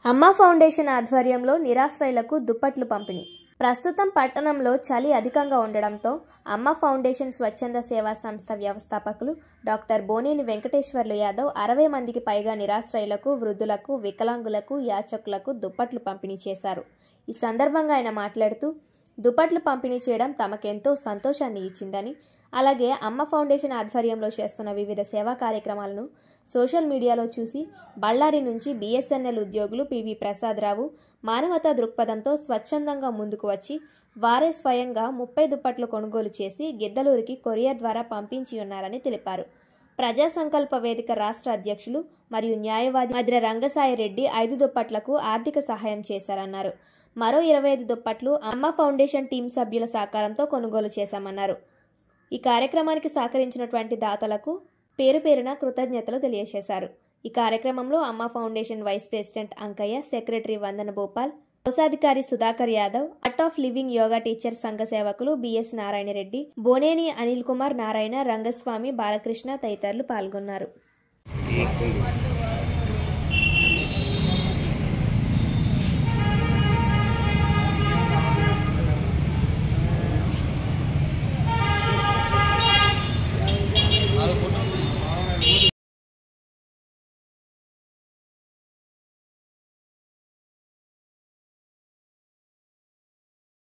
అమ్మ ఫౌండేషన్ ఆధ్వర్యంలో నిరాశ్రయులకు దుప్పట్లు పంపిణీ. ప్రస్తుతం పట్టణంలో చలి అధికంగా ఉండడంతో అమ్మ ఫౌండేషన్ స్వచ్ఛంద సేవా సంస్థ వ్యవస్థాపకులు డాక్టర్ బోనేని వెంకటేశ్వర్లు యాదవ్ 60 మందికి పైగా నిరాశ్రయులకు, వృద్ధులకు, వికలాంగులకు, యాచకులకు దుప్పట్లు పంపిణీ చేశారు. ఈ సందర్భంగా ఆయన మాట్లాడుతూ దుప్పట్లు పంపిణీ చేయడం తమకెంతో సంతోషాన్ని ఇచ్చిందని, అలాగే అమ్మ ఫౌండేషన్ ఆధ్వర్యంలో చేస్తున్న వివిధ సేవా కార్యక్రమాలను సోషల్ మీడియాలో చూసి బళ్ళారి నుంచి బిఎస్ఎన్ఎల్ ఉద్యోగులు పివి ప్రసాదరావు మానవతా దృక్పథంతో స్వచ్ఛందంగా ముందుకు వచ్చి వారే స్వయంగా 30 దుప్పట్లు కొనుగోలు చేసి గిద్దలూరికి కొరియర్ ద్వారా పంపించి ఉన్నారని తెలిపారు. ప్రజా సంకల్ప వేదిక రాష్ట్ర అధ్యక్షులు మరియు న్యాయవాది మద్ర రంగసాయి రెడ్డి 5 దుప్పట్లకు ఆర్థిక సహాయం చేశారన్నారు. మరో 25 దుప్పట్లు అమ్మ ఫౌండేషన్ టీం సభ్యుల సహకారంతో కొనుగోలు చేశామన్నారు. ఈ కార్యక్రమానికి సహకరించినటువంటి దాతలకు పేరు పేరున కృతజ్ఞతలు తెలియజేశారు. ఈ కార్యక్రమంలో Amma foundation vice president Ankaiah, secretary Vandana Bhupal, కోశాధికారి Sudhakar Yadav, art of living yoga teacher సంఘ సేవకులు బిఎస్ నారాయణ రెడ్డి, బోనేని అనిల్ కుమార్ నారాయణ, రంగస్వామి, బాలకృష్ణ తదితరులు పాల్గొన్నారు.